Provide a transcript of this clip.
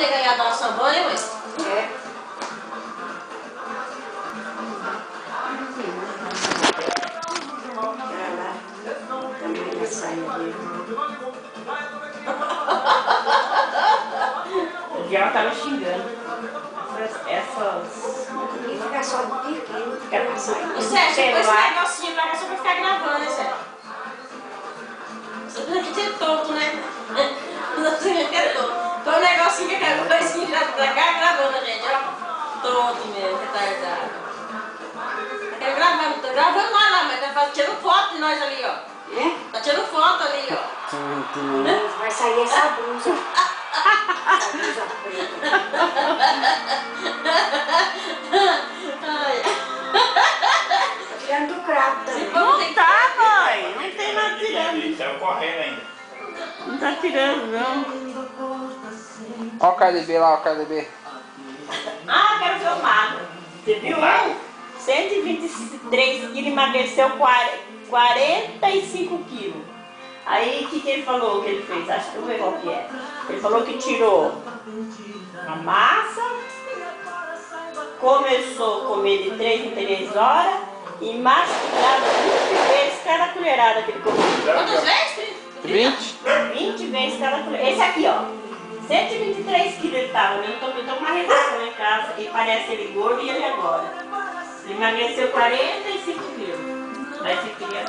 ter ganhado uma sambona, hein, Luiz? É. Também vai sair dele. O dia ela tava xingando. Essas. E fica só de biquinho. Quer passar? Ô, Sérgio, põe esse negocinho pra cá só pra ficar gravando, né, Sérgio? Você precisa ser tonto, né? Você que é tonto. Põe um negocinho que é coisinha já pra cá gravando, gente, ó. Tonto mesmo, retardado. Tô gravando lá, mas tá tirando foto de nós ali, ó. É? Tá tirando foto ali, ó. Vai sair essa blusa. Essa blusa preta. Ai. Tá tirando do cravo também. Não tá, mãe. Não tem nada tirando. Ele saiu correndo ainda. Não tá tirando, não. Ó o KDB lá, ó o KDB. Ah, quero ver o magro. Você viu? 123 quilos, emagreceu 45 quilos. Aí o que ele falou que ele fez? Acho que eu vou ver qual que é. Ele falou que tirou a massa, começou a comer de 3 em 3 horas e mastigava 20 vezes cada colherada que ele comeu. Quantas vezes? 20? 20 vezes cada colherada. Esse aqui, ó. 123 quilos ele tava. Eu tô com uma redução lá em casa e parece ele gordo e ele agora. Ele emagreceu 45 quilos. Mas se queria...